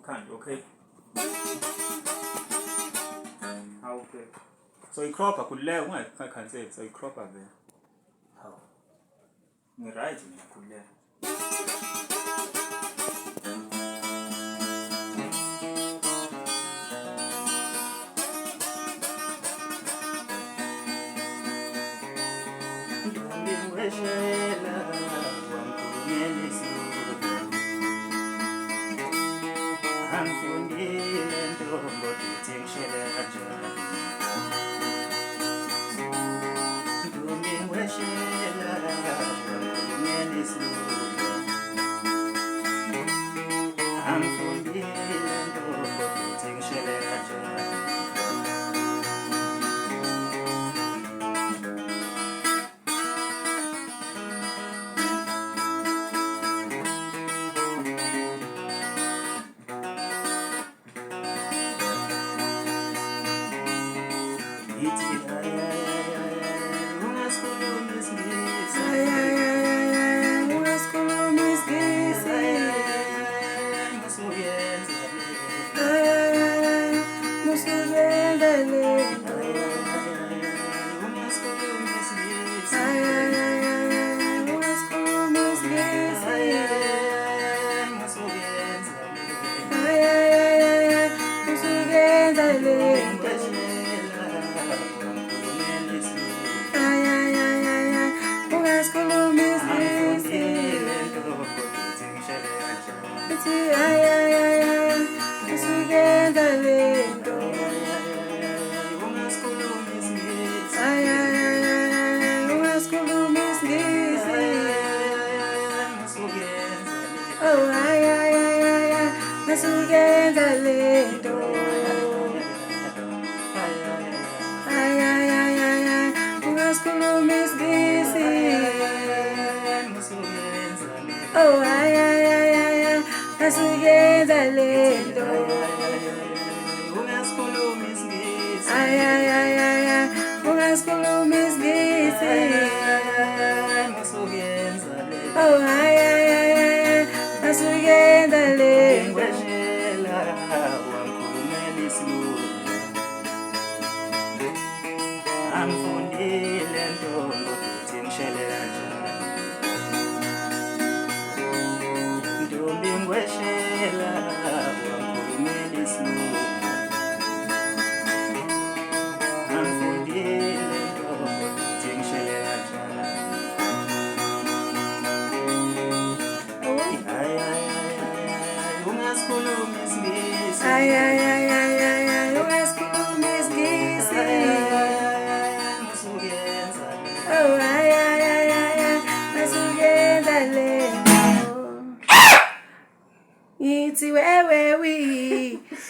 can't, okay? How okay? So you crop a could learn what I can say, so you crop a there. How? Me right me could learn.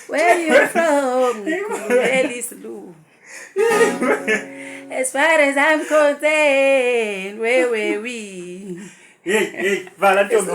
Where you from? As far as I'm concerned, where were we? Hey, Valentine.